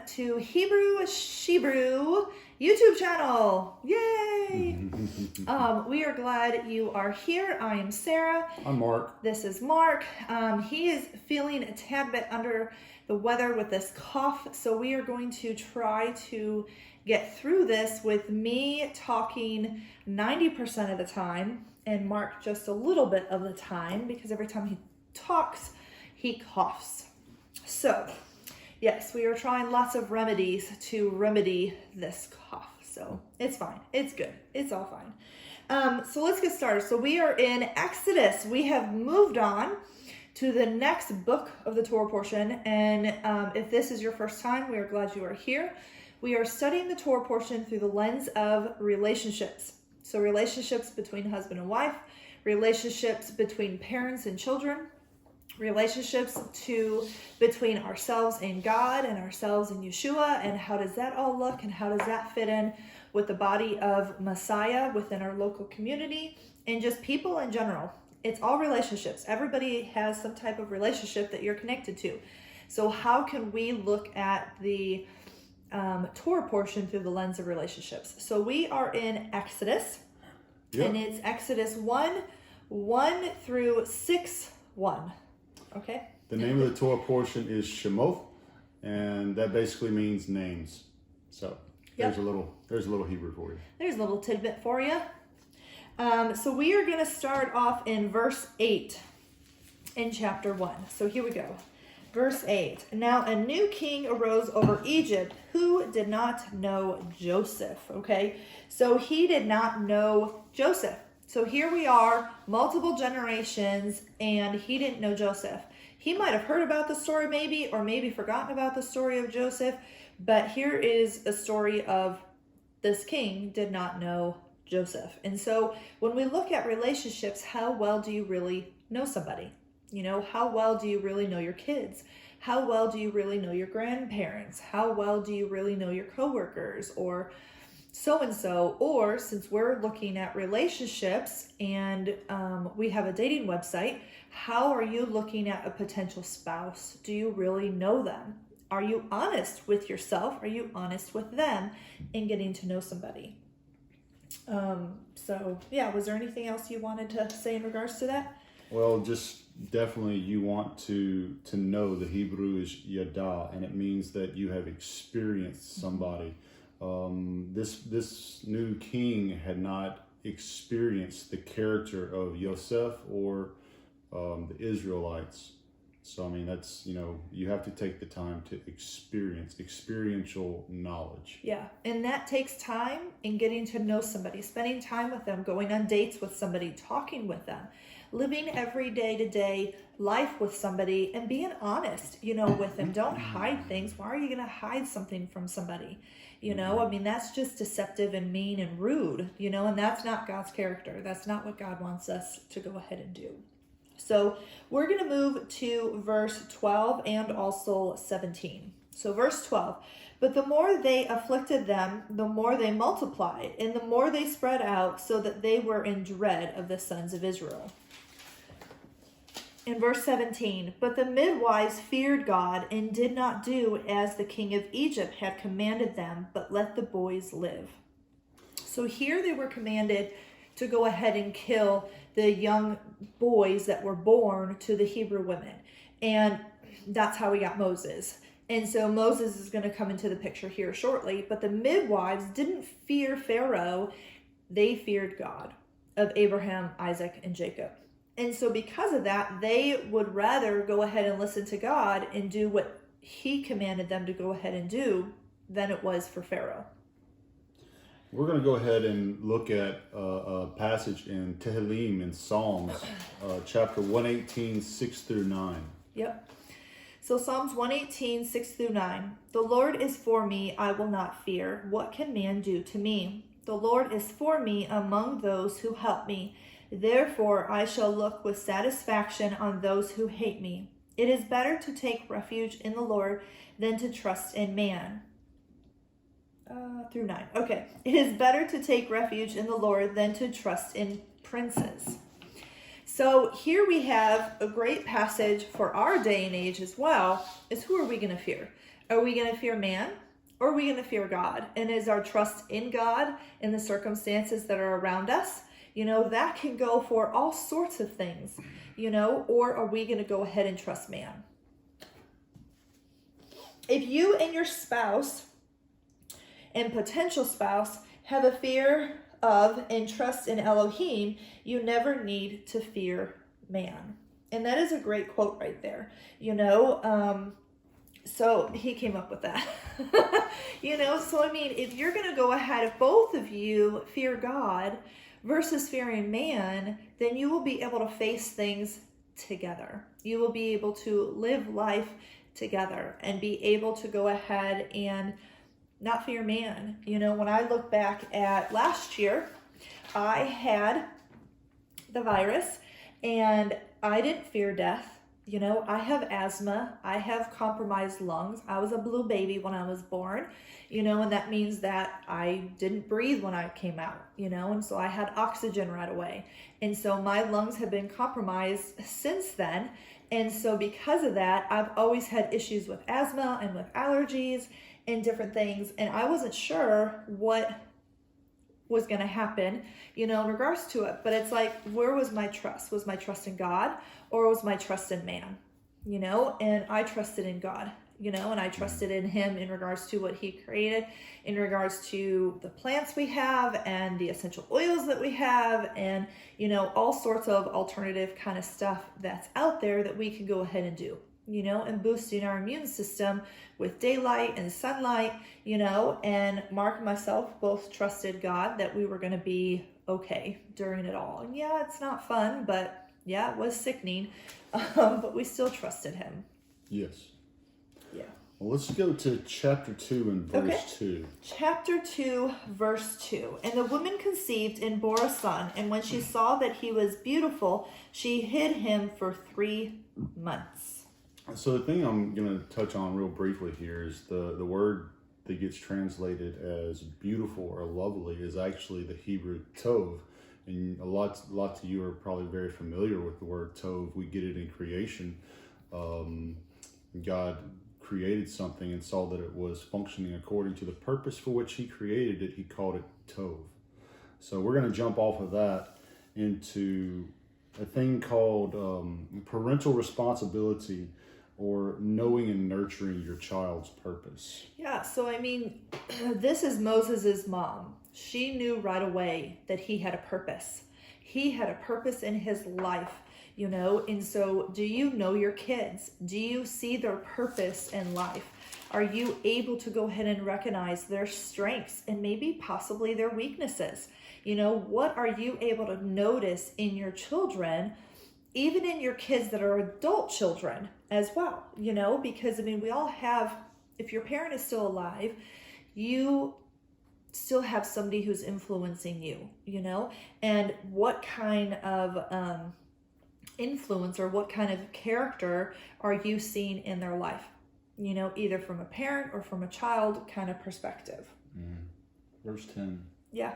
to Hebrew Shebrew YouTube channel. Yay! We are glad you are here. I am Sarah. I'm Mark. This is Mark. He is feeling a tad bit under the weather with this cough, so we are going to try to get through this with me talking 90% of the time and Mark just a little bit of the time, because every time he talks, he coughs. So, yes, we are trying lots of remedies to remedy this cough. So it's fine. It's good. It's all fine. So let's get started. So we are in Exodus. We have moved on to the next book of the Torah portion. And if this is your first time, we are glad you are here. We are studying the Torah portion through the lens of relationships. So relationships between husband and wife, relationships between parents and children, relationships between ourselves and God and ourselves and Yeshua, and how does that all look and how does that fit in with the body of Messiah within our local community and just people in general. It's all relationships. Everybody has some type of relationship that you're connected to. So how can we look at the Torah portion through the lens of relationships? So we are in Exodus, and it's Exodus 1 through 6:1. Okay. The name of the Torah portion is Shemoth, and that basically means names. So there's a little Hebrew for you. There's a little tidbit for you. So we are going to start off in verse 8 in chapter 1. So here we go. Verse 8. Now a new king arose over Egypt who did not know Joseph. Okay. So he did not know Joseph. So here we are, multiple generations, and he didn't know Joseph. He might have heard about the story maybe, or maybe forgotten about the story of Joseph, but here is a story of this king did not know Joseph. And so when we look at relationships, how well do you really know somebody? You know, how well do you really know your kids? How well do you really know your grandparents? How well do you really know your coworkers or so-and-so? Or since we're looking at relationships and we have a dating website, how are you looking at a potential spouse? Do you really know them? Are you honest with yourself? Are you honest with them in getting to know somebody? So yeah, was there anything else you wanted to say in regards to that? Well, just definitely you want to know the Hebrew is yada, and it means that you have experienced somebody. This new king had not experienced the character of Yosef or the Israelites. So, I mean, that's, you have to take the time to experience experiential knowledge. Yeah, and that takes time in getting to know somebody, spending time with them, going on dates with somebody, talking with them, living every day-to-day life with somebody and being honest, with them. Don't hide things. Why are you going to hide something from somebody? I mean, that's just deceptive and mean and rude, and that's not God's character. That's not what God wants us to go ahead and do. So we're going to move to verse 12 and also 17. So verse 12, but the more they afflicted them, the more they multiplied, and the more they spread out, so that they were in dread of the sons of Israel. In verse 17, but the midwives feared God and did not do as the king of Egypt had commanded them, but let the boys live. So here they were commanded to go ahead and kill the young boys that were born to the Hebrew women. And that's how we got Moses. And so Moses is going to come into the picture here shortly. But the midwives didn't fear Pharaoh. They feared God of Abraham, Isaac, and Jacob. And so because of that, they would rather go ahead and listen to God and do what he commanded them to go ahead and do than it was for Pharaoh. We're going to go ahead and look at a passage in Tehillim in Psalms, chapter 118, 6 through 9. Yep. So Psalms 118, 6 through 9. The Lord is for me, I will not fear. What can man do to me? The Lord is for me among those who help me. Therefore I shall look with satisfaction on those who hate me. It is better to take refuge in the Lord than to trust in man. Through 9. Okay. It is better to take refuge in the Lord than to trust in princes. So here we have a great passage for our day and age as well, is who are we going to fear? Are we going to fear man, or are we going to fear God? And is our trust in God in the circumstances that are around us? That can go for all sorts of things, or are we going to go ahead and trust man? If you and your spouse and potential spouse have a fear of and trust in Elohim, you never need to fear man. And that is a great quote right there. So he came up with that. So I mean, if you're going to go ahead, if both of you fear God versus fearing man, then you will be able to face things together. You will be able to live life together and be able to go ahead and not fear man. When I look back at last year, I had the virus and I didn't fear death. I have asthma. I have compromised lungs. I was a blue baby when I was born, and that means that I didn't breathe when I came out, and so I had oxygen right away. And so my lungs have been compromised since then. And so because of that, I've always had issues with asthma and with allergies and different things. And I wasn't sure what was going to happen, in regards to it. But it's like, where was my trust? Was my trust in God, or was my trust in man? And I trusted in God, and I trusted in him in regards to what he created, in regards to the plants we have and the essential oils that we have, and, all sorts of alternative kind of stuff that's out there that we can go ahead and do, and boosting our immune system with daylight and sunlight, and Mark and myself both trusted God that we were going to be okay during it all. And yeah, it's not fun, but yeah, it was sickening, but we still trusted him. Yes. Yeah. Well, let's go to chapter 2 and verse 2. Chapter 2, verse 2. And the woman conceived and bore a son, and when she saw that he was beautiful, she hid him for 3 months. So the thing I'm going to touch on real briefly here is the word that gets translated as beautiful or lovely is actually the Hebrew tov. And a lot of you are probably very familiar with the word tov. We get it in creation. God created something and saw that it was functioning according to the purpose for which he created it. He called it tov. So we're going to jump off of that into a thing called parental responsibility, or knowing and nurturing your child's purpose. Yeah, so I mean, this is Moses's mom. She knew right away that he had a purpose. He had a purpose in his life, and so do you know your kids? Do you see their purpose in life? Are you able to go ahead and recognize their strengths and maybe possibly their weaknesses? What are you able to notice in your children, even in your kids that are adult children as well, because I mean, we all have, if your parent is still alive, you still have somebody who's influencing you, and what kind of influence or what kind of character are you seeing in their life, either from a parent or from a child kind of perspective. Verse 10. Yeah.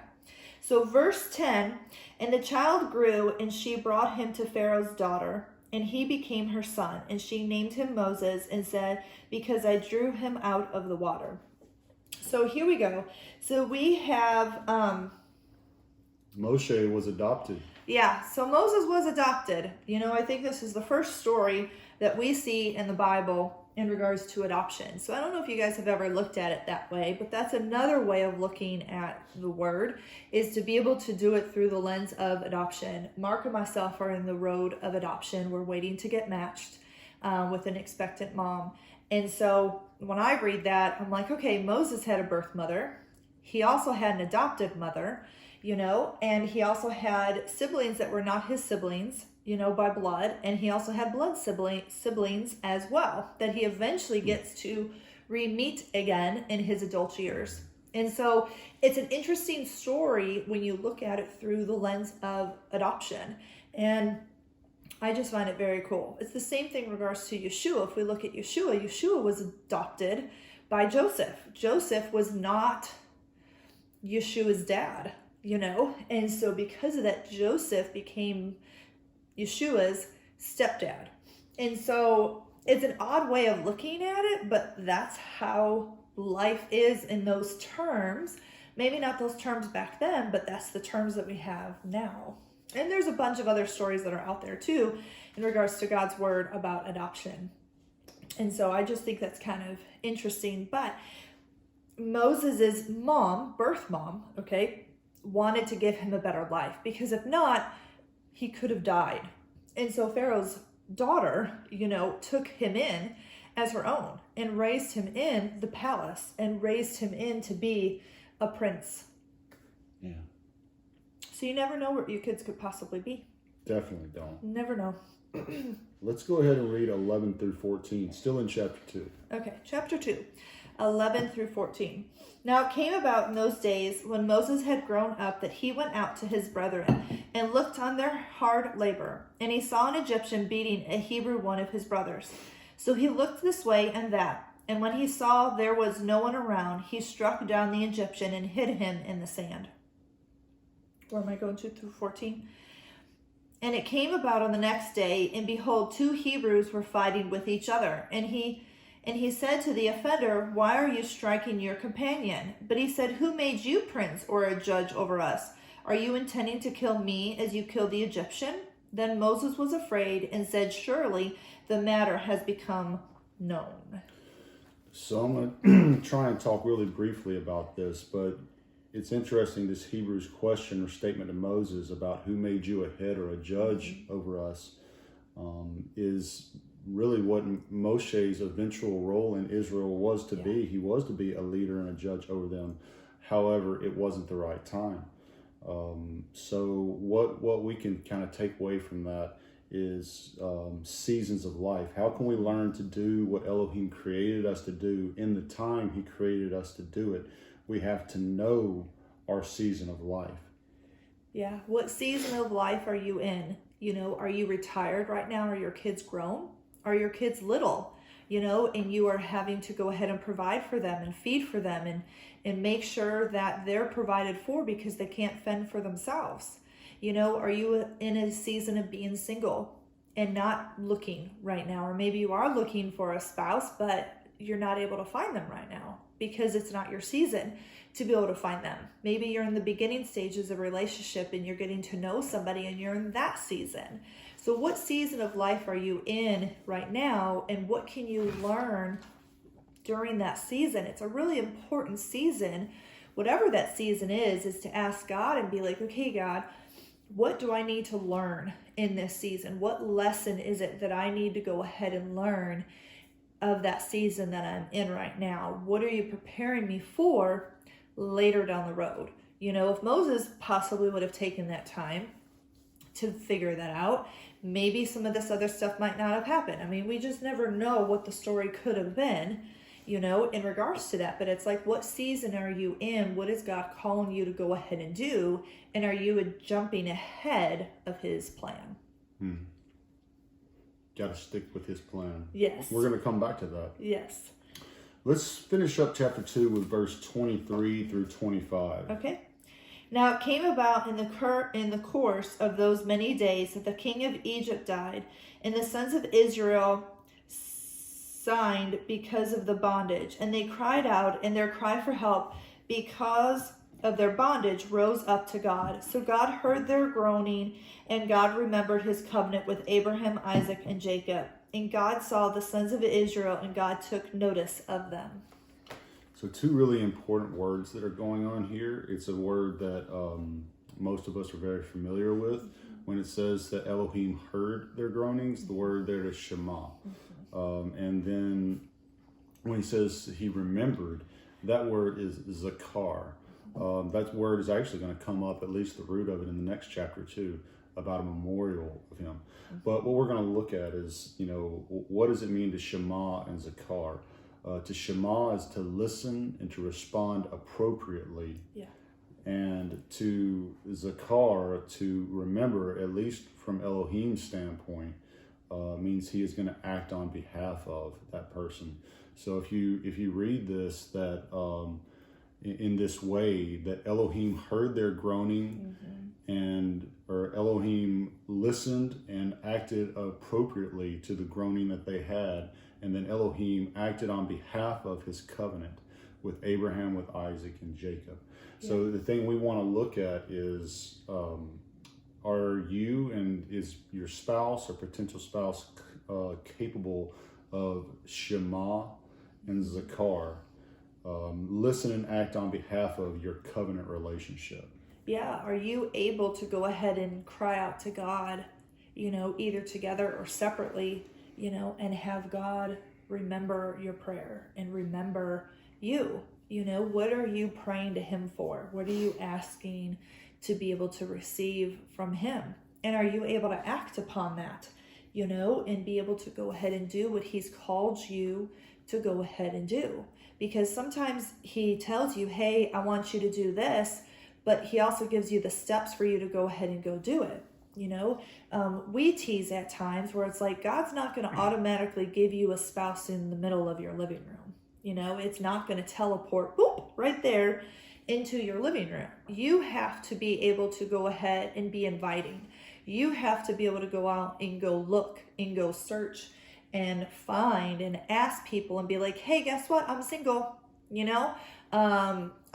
So verse 10, and the child grew, and she brought him to Pharaoh's daughter, and he became her son, and she named him Moses and said, because I drew him out of the water. So here we go. So we have... Moshe was adopted. Yeah, so Moses was adopted. I think this is the first story that we see in the Bible in regards to adoption. So I don't know if you guys have ever looked at it that way, but that's another way of looking at the word, is to be able to do it through the lens of adoption. Mark and myself are in the road of adoption. We're waiting to get matched with an expectant mom. And so when I read that, I'm like, okay, Moses had a birth mother. He also had an adopted mother, and he also had siblings that were not his siblings, by blood, and he also had blood siblings as well, that he eventually gets to re-meet again in his adult years. And so it's an interesting story when you look at it through the lens of adoption. And I just find it very cool. It's the same thing in regards to Yeshua. If we look at Yeshua, Yeshua was adopted by Joseph. Joseph was not Yeshua's dad, and so because of that, Joseph became Yeshua's stepdad. And so It's an odd way of looking at it, but that's how life is in those terms. Maybe not those terms back then, but that's the terms that we have now. And there's a bunch of other stories that are out there too in regards to God's word about adoption. And so I just think that's kind of interesting. But Moses' mom, birth mom, okay, wanted to give him a better life, because if not, he could have died. And so Pharaoh's daughter, took him in as her own and raised him in the palace and raised him in to be a prince. Yeah. So you never know where your kids could possibly be. Definitely don't. Never know. Let's go ahead and read 11 through 14, still in chapter 2. Okay, chapter 2, 11 through 14. Now it came about in those days when Moses had grown up that he went out to his brethren and looked on their hard labor. And he saw an Egyptian beating a Hebrew, one of his brothers. So he looked this way and that. And when he saw there was no one around, he struck down the Egyptian and hid him in the sand. Where am I going to through 14? And it came about on the next day, and behold, 2 Hebrews were fighting with each other. And he said to the offender, "Why are you striking your companion?" But he said, "Who made you prince or a judge over us? Are you intending to kill me as you killed the Egyptian?" Then Moses was afraid and said, "Surely the matter has become known." So I'm going to try and talk really briefly about this, but it's interesting, this Hebrews question or statement to Moses about who made you a head or a judge over us is really what Moshe's eventual role in Israel was to be. He was to be a leader and a judge over them. However, it wasn't the right time. So what we can kind of take away from that is seasons of life. How can we learn to do what Elohim created us to do in the time he created us to do it? We have to know our season of life. Yeah. What season of life are you in? Are you retired right now? Are your kids grown? Are your kids little? And you are having to go ahead and provide for them and feed for them and make sure that they're provided for because they can't fend for themselves. Are you in a season of being single and not looking right now? Or maybe you are looking for a spouse, but you're not able to find them right now because it's not your season to be able to find them. Maybe you're in the beginning stages of a relationship and you're getting to know somebody and you're in that season. So what season of life are you in right now, and what can you learn during that season? It's a really important season. Whatever that season is to ask God and be like, okay, God, what do I need to learn in this season? What lesson is it that I need to go ahead and learn of that season that I'm in right now? What are you preparing me for later down the road? If Moses possibly would have taken that time to figure that out, maybe some of this other stuff might not have happened. I mean, we just never know what the story could have been, in regards to that. But it's like, what season are you in? What is God calling you to go ahead and do? And are you jumping ahead of his plan? Got to stick with his plan. Yes. We're going to come back to that. Yes. Let's finish up chapter 2 with verse 23 through 25. Okay. Now it came about in the course of those many days that the king of Egypt died, and the sons of Israel signed because of the bondage. And they cried out, and their cry for help because of their bondage rose up to God. So God heard their groaning, and God remembered his covenant with Abraham, Isaac, and Jacob. And God saw the sons of Israel, and God took notice of them. So 2 really important words that are going on here. It's a word that most of us are very familiar with. When it says that Elohim heard their groanings, the word there is Shema. And then when he says he remembered, that word is Zakar. That word is actually going to come up, at least the root of it, in the next chapter too, about a memorial of him. But what we're going to look at is, what does it mean to Shema and Zakar? To Shema is to listen and to respond appropriately. Yeah. And to Zakar, to remember, at least from Elohim's standpoint, means he is going to act on behalf of that person. So if you read this, that in this way, that Elohim heard their groaning, or Elohim listened and acted appropriately to the groaning that they had, and then Elohim acted on behalf of his covenant with Abraham, with Isaac, and Jacob. So the thing we want to look at is, are you and is your spouse or potential spouse capable of Shema and Zakar, listen and act on behalf of your covenant relationship? Yeah, are you able to go ahead and cry out to God, either together or separately, and have God remember your prayer and remember you? What are you praying to him for? What are you asking to be able to receive from him? And are you able to act upon that, and be able to go ahead and do what he's called you to go ahead and do? Because sometimes he tells you, hey, I want you to do this, but he also gives you the steps for you to go ahead and go do it. We tease at times where it's like, God's not going to automatically give you a spouse in the middle of your living room. It's not going to teleport boop, right there into your living room. You have to be able to go ahead and be inviting. You have to be able to go out and go look and go search and find and ask people and be like, hey, guess what? I'm single.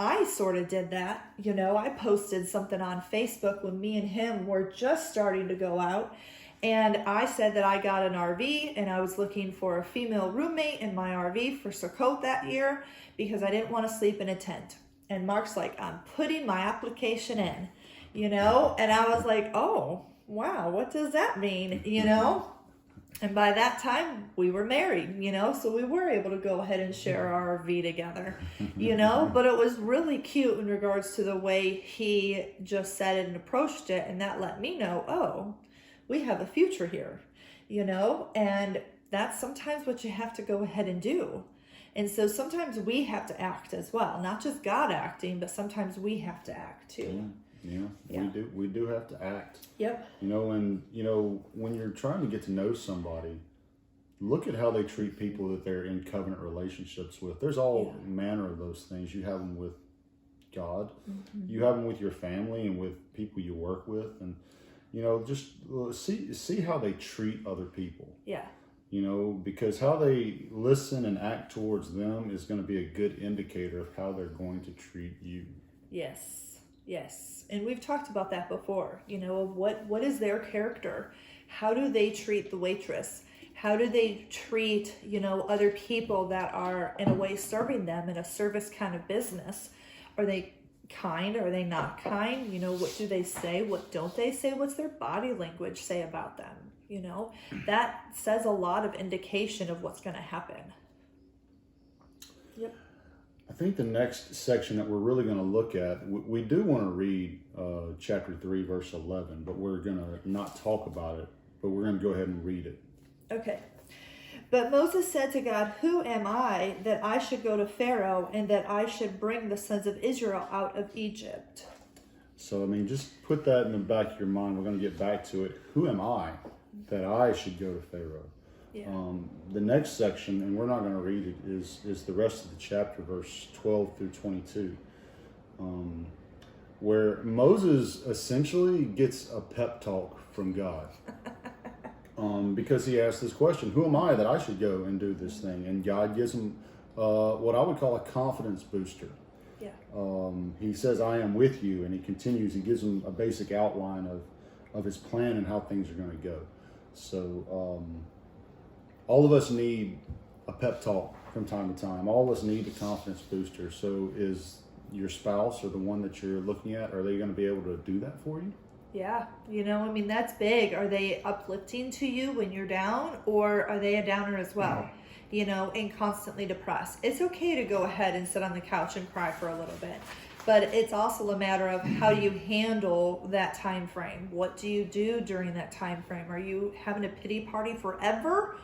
I sort of did that. I posted something on Facebook when me and him were just starting to go out. And I said that I got an RV and I was looking for a female roommate in my RV for Sukkot that year because I didn't want to sleep in a tent. And Mark's like, I'm putting my application in, and I was like, oh, wow, what does that mean? And by that time we were married, so we were able to go ahead and share our RV together, but it was really cute in regards to the way he just said it and approached it. And that let me know, oh, we have a future here, and that's sometimes what you have to go ahead and do. And so sometimes we have to act as well, not just God acting, but sometimes we have to act too. Yeah. We do have to act. Yep. And when you're trying to get to know somebody, look at how they treat people that they're in covenant relationships with. There's all manner of those things. You have them with God, you have them with your family and with people you work with, and just see how they treat other people. Yeah. Because how they listen and act towards them is going to be a good indicator of how they're going to treat you. Yes. And we've talked about that before, of what is their character? How do they treat the waitress? How do they treat, other people that are in a way serving them in a service kind of business? Are they kind? Are they not kind? What do they say? What don't they say? What's their body language say about them? That says a lot of indication of what's going to happen. Yep. I think the next section that we're really going to look at, we do want to read chapter 3, verse 11, but we're going to not talk about it, but we're going to go ahead and read it. Okay. But Moses said to God, who am I that I should go to Pharaoh and that I should bring the sons of Israel out of Egypt? So, just put that in the back of your mind. We're going to get back to it. Who am I that I should go to Pharaoh? Yeah. The next section, and we're not going to read it, is the rest of the chapter, verse 12 through 22, where Moses essentially gets a pep talk from God. Because he asked this question, who am I that I should go and do this thing? And God gives him what I would call a confidence booster. Yeah. He says, I am with you. And he continues, he gives him a basic outline of his plan and how things are going to go. So all of us need a pep talk from time to time. All of us need a confidence booster. So is your spouse or the one that you're looking at, are they going to be able to do that for you? Yeah, that's big. Are they uplifting to you when you're down, or are they a downer as well? And constantly depressed. It's okay to go ahead and sit on the couch and cry for a little bit, but it's also a matter of how do you handle that time frame? What do you do during that time frame? Are you having a pity party forever,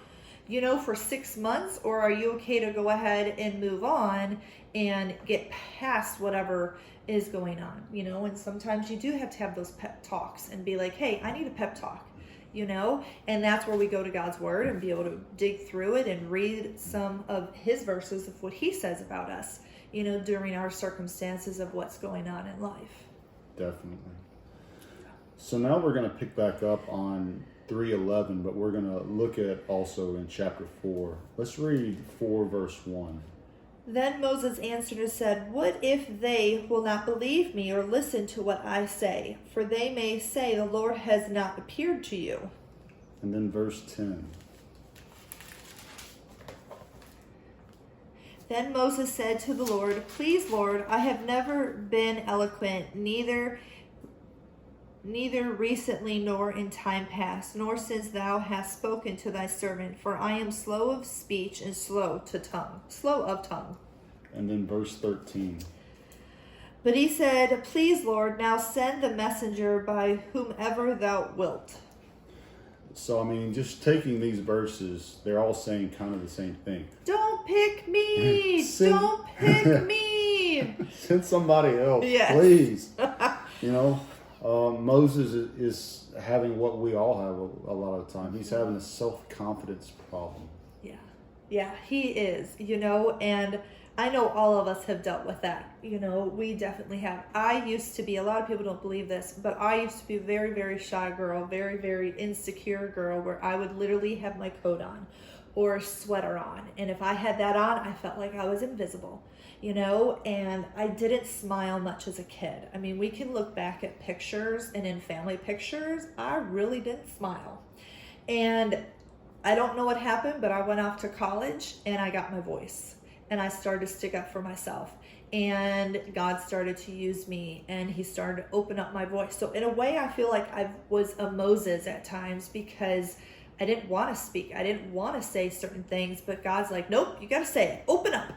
for 6 months, or are you okay to go ahead and move on and get past whatever is going on, and sometimes you do have to have those pep talks and be like, hey, I need a pep talk, and that's where we go to God's word and be able to dig through it and read some of his verses of what he says about us, during our circumstances of what's going on in life. Definitely. So now we're going to pick back up on 3:11, but we're going to look at also in chapter 4. Let's read 4 verse 1. Then Moses answered and said, "What if they will not believe me or listen to what I say? For they may say, the Lord has not appeared to you." And then verse 10. Then Moses said to the Lord, "Please, Lord, I have never been eloquent, neither recently nor in time past, nor since thou hast spoken to thy servant, for I am slow of speech and slow of tongue. And then verse 13. But he said, "Please, Lord, now send the messenger by whomever thou wilt." So, I mean, just taking these verses, they're all saying kind of the same thing. Don't pick me! Send- Don't pick me! Send somebody else, Yes. please. You know, Moses is having what we all have a lot of the time. He's having a self-confidence problem. Yeah, he is, and I know all of us have dealt with that. We definitely have. I used to be, a lot of people don't believe this, but I used to be a very, very shy girl, very, very insecure girl, where I would literally have my coat on or a sweater on. And if I had that on, I felt like I was invisible, and I didn't smile much as a kid. I mean, we can look back at pictures, and in family pictures, I really didn't smile. And I don't know what happened, but I went off to college and I got my voice. And I started to stick up for myself. And God started to use me, and he started to open up my voice. So in a way, I feel like I was a Moses at times, because I didn't want to speak. I didn't want to say certain things, but God's like, "Nope, you got to say it. Open up."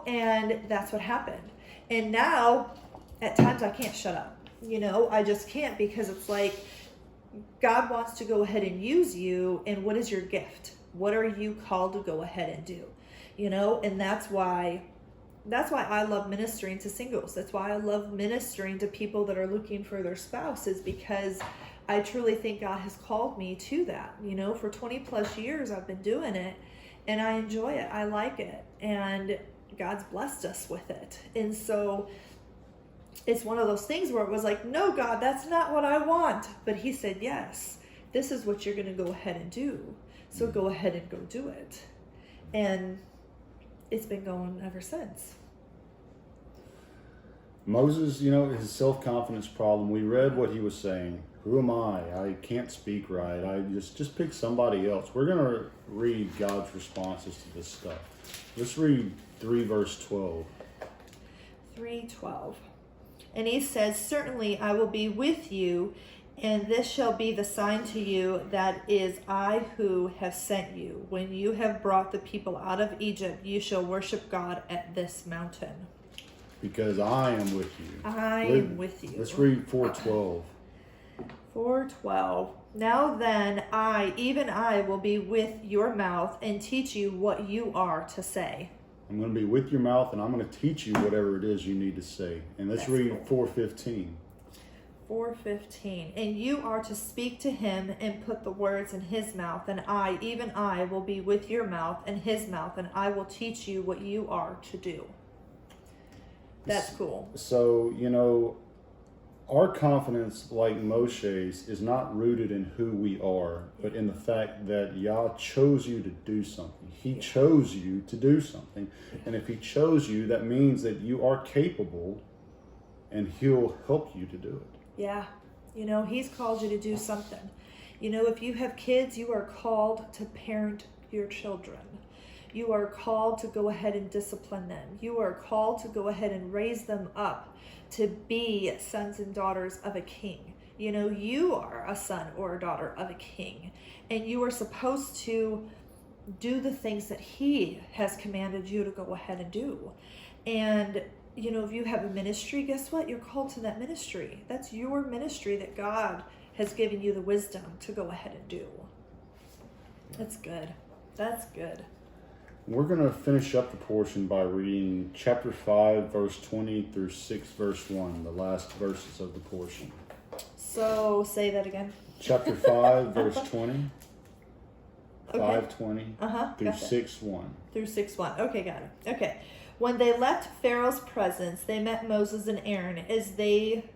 And that's what happened. And now at times I can't shut up. I just can't, because it's like God wants to go ahead and use you. And what is your gift? What are you called to go ahead and do? And that's why I love ministering to singles. That's why I love ministering to people that are looking for their spouses, because I truly think God has called me to that. For 20 plus years I've been doing it, and I enjoy it. I like it, and God's blessed us with it. And so it's one of those things where it was like, "No, God, that's not what I want." But he said, "Yes, this is what you're going to go ahead and do. So go ahead and go do it." And it's been going ever since. Moses, his self-confidence problem, we read what he was saying. Who am I? I can't speak right. I just pick somebody else. We're going to read God's responses to this stuff. Let's read 3 verse 12. 3:12. And he says, "Certainly I will be with you, and this shall be the sign to you that is I who have sent you. When you have brought the people out of Egypt, you shall worship God at this mountain." Because I am with you. I am with you. Let's read 4:12. 4:12. "Now then, even I, will be with your mouth and teach you what you are to say." I'm going to be with your mouth, and I'm going to teach you whatever it is you need to say. And let's read cool. 4:15. 4:15. "And you are to speak to him and put the words in his mouth, and I, even I, will be with your mouth and his mouth, and I will teach you what you are to do." That's cool. So, our confidence, like Moshe's, is not rooted in who we are, but in the fact that Yah chose you to do something. He chose you to do something. And if he chose you, that means that you are capable, and he'll help you to do it. Yeah. He's called you to do something. If you have kids, you are called to parent your children. You are called to go ahead and discipline them. You are called to go ahead and raise them up to be sons and daughters of a king. You are a son or a daughter of a king, and you are supposed to do the things that he has commanded you to go ahead and do. And if you have a ministry, guess what? You're called to that ministry. That's your ministry that God has given you the wisdom to go ahead and do. That's good. That's good. We're going to finish up the portion by reading chapter 5, verse 20 through 6, verse 1, the last verses of the portion. So, say that again. Chapter 5, verse 20, Okay. 5:20 through Gotcha. 6:1. Through 6:1. Okay, got it. Okay. "When they left Pharaoh's presence, they met Moses and Aaron as they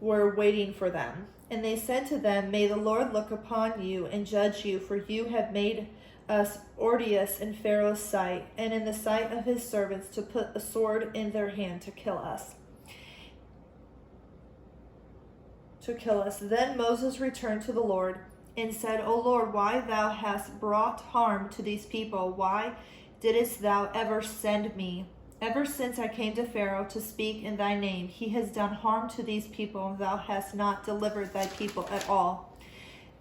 were waiting for them. And they said to them, May the Lord look upon you and judge you, for you have made us odious in Pharaoh's sight, and in the sight of his servants, to put a sword in their hand to kill us. Then Moses returned to the Lord and said, O Lord, why thou hast brought harm to these people? Why didst thou ever send me? Ever since I came to Pharaoh to speak in thy name, he has done harm to these people, and thou hast not delivered thy people at all.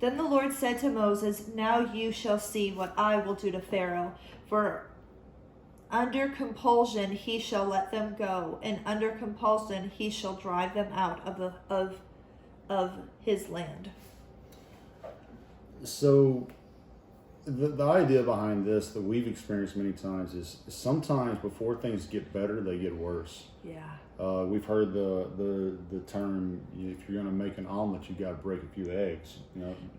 Then the Lord said to Moses, Now you shall see what I will do to Pharaoh, for under compulsion he shall let them go, and under compulsion he shall drive them out of his land. So the idea behind this that we've experienced many times is sometimes before things get better, they get worse. Yeah. We've heard the term, if you're going to make an omelet, you got to break a few eggs.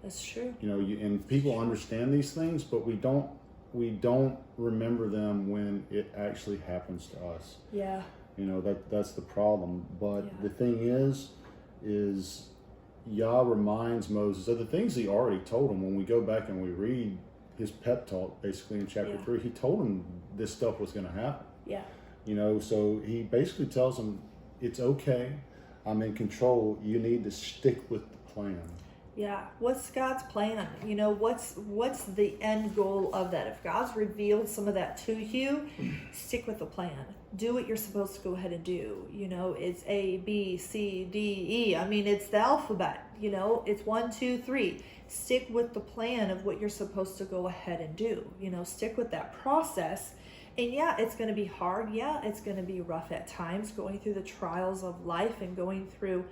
That's true. And people understand these things, but we don't remember them when it actually happens to us. Yeah. That's the problem. But the thing is Yah reminds Moses of the things he already told him. When we go back and we read his pep talk, basically in chapter 3, he told him this stuff was going to happen. Yeah. So he basically tells him, it's okay. I'm in control. You need to stick with the plan. Yeah. What's God's plan? What's the end goal of that? If God's revealed some of that to you, stick with the plan. Do what you're supposed to go ahead and do. It's A, B, C, D, E. I mean, it's the alphabet. It's 1, 2, 3. Stick with the plan of what you're supposed to go ahead and do. Stick with that process. And yeah, it's going to be hard. Yeah, it's going to be rough at times, going through the trials of life and going through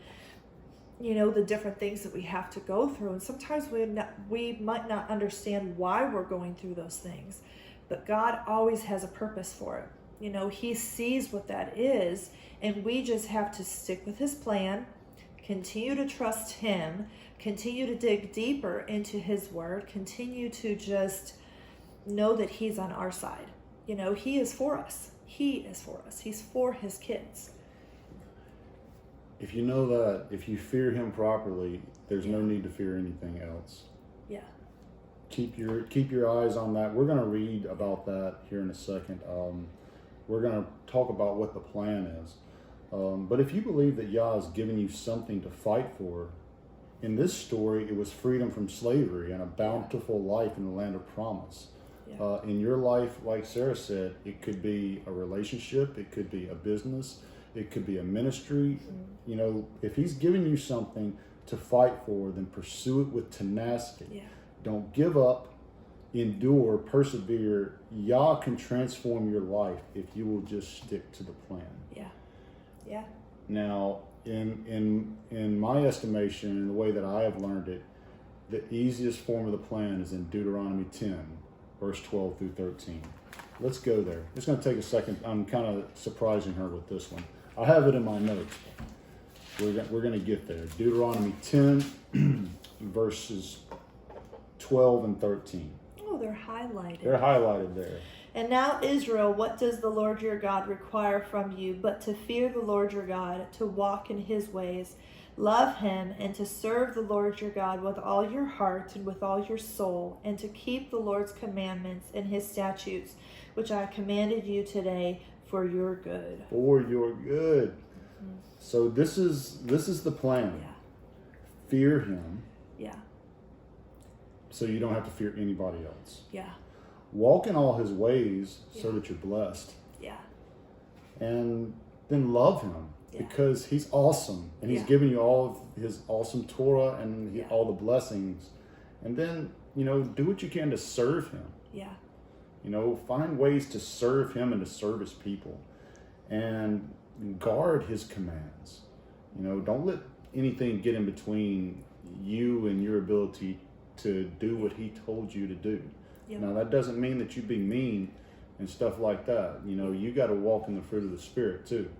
the different things that we have to go through. And sometimes we might not understand why we're going through those things, but God always has a purpose for it. He sees what that is, and we just have to stick with his plan, continue to trust him, continue to dig deeper into his word, continue to just know that he's on our side. He is for us. He is for us. He's for his kids. If you know that, if you fear him properly, there's no need to fear anything else. Yeah. Keep your eyes on that. We're going to read about that here in a second. We're going to talk about what the plan is. But if you believe that Yah has given you something to fight for, in this story, it was freedom from slavery and a bountiful life in the land of promise. Yeah. In your life, like Sarah said, it could be a relationship, it could be a business, it could be a ministry. Mm-hmm. If he's given you something to fight for, then pursue it with tenacity. Yeah. Don't give up, endure, persevere. Yah can transform your life if you will just stick to the plan. Yeah. Yeah. Now, in my estimation, in the way that I have learned it, the easiest form of the plan is in Deuteronomy 10, verse 12 through 13. Let's go there. It's going to take a second. I'm kind of surprising her with this one. I have it in my notes. We're going to get there. Deuteronomy 10, verses 12 and 13. Oh, they're highlighted. They're highlighted there. And now, Israel, what does the Lord your God require from you but to fear the Lord your God, to walk in his ways, love him, and to serve the Lord your God with all your heart and with all your soul, and to keep the Lord's commandments and his statutes, which I commanded you today for your good. For your good. Mm-hmm. So this is the plan. Yeah. Fear him. Yeah. So you don't have to fear anybody else. Yeah. Walk in all his ways so that you're blessed. Yeah. And then love him because he's awesome. And he's given you all of his awesome Torah and all the blessings. And then, do what you can to serve him. Yeah. Find ways to serve him and to serve his people. And guard his commands. Don't let anything get in between you and your ability to do what he told you to do. Yep. Now, that doesn't mean that you be mean and stuff like that. You got to walk in the fruit of the Spirit too.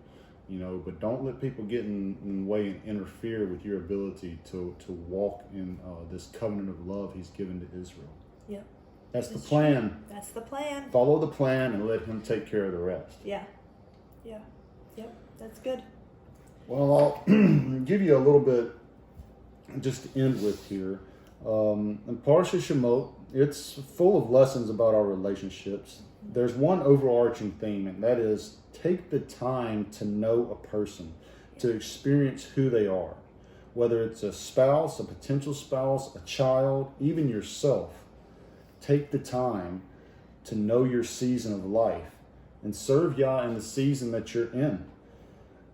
But don't let people get in the way and interfere with your ability to walk in this covenant of love he's given to Israel. Yep. That's the plan. True. That's the plan. Follow the plan and let him take care of the rest. Yeah. Yeah. Yep. That's good. Well, I'll give you a little bit just to end with here. In Parsha Shemot, it's full of lessons about our relationships. There's one overarching theme, and that is take the time to know a person, to experience who they are. Whether it's a spouse, a potential spouse, a child, even yourself. Take the time to know your season of life and serve Yah in the season that you're in.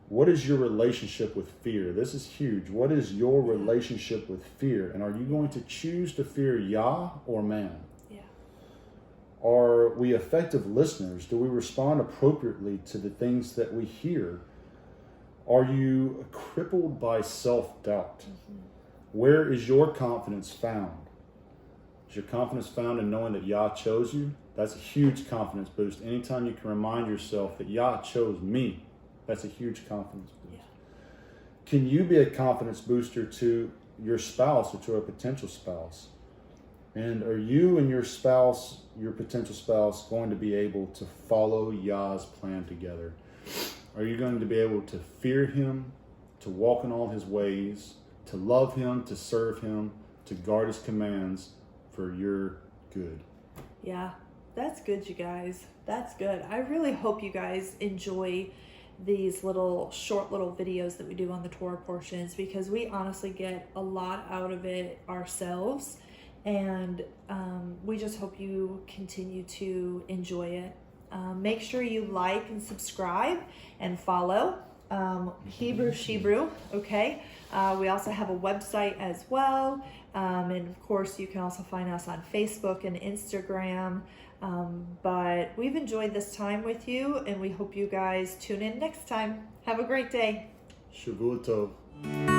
What is your relationship with fear? This is huge. What is your relationship with fear? And are you going to choose to fear Yah or man? Yeah. Are we effective listeners? Do we respond appropriately to the things that we hear? Are you crippled by self-doubt? Where is your confidence found? Is your confidence found in knowing that Yah chose you? That's a huge confidence boost. Anytime you can remind yourself that Yah chose me, that's a huge confidence boost. Yeah. Can you be a confidence booster to your spouse or to a potential spouse? And are you and your spouse, your potential spouse, going to be able to follow Yah's plan together? Are you going to be able to fear him, to walk in all his ways, to love him, to serve him, to guard his commands for your good? Yeah, that's good, you guys. That's good. I really hope you guys enjoy these short little videos that we do on the Torah portions, because we honestly get a lot out of it ourselves, and we just hope you continue to enjoy it. Make sure you like and subscribe and follow Hebrew Shebrew, okay? We also have a website as well, and of course you can also find us on Facebook and Instagram. But we've enjoyed this time with you, and we hope you guys tune in next time. Have a great day. Shavua Tov.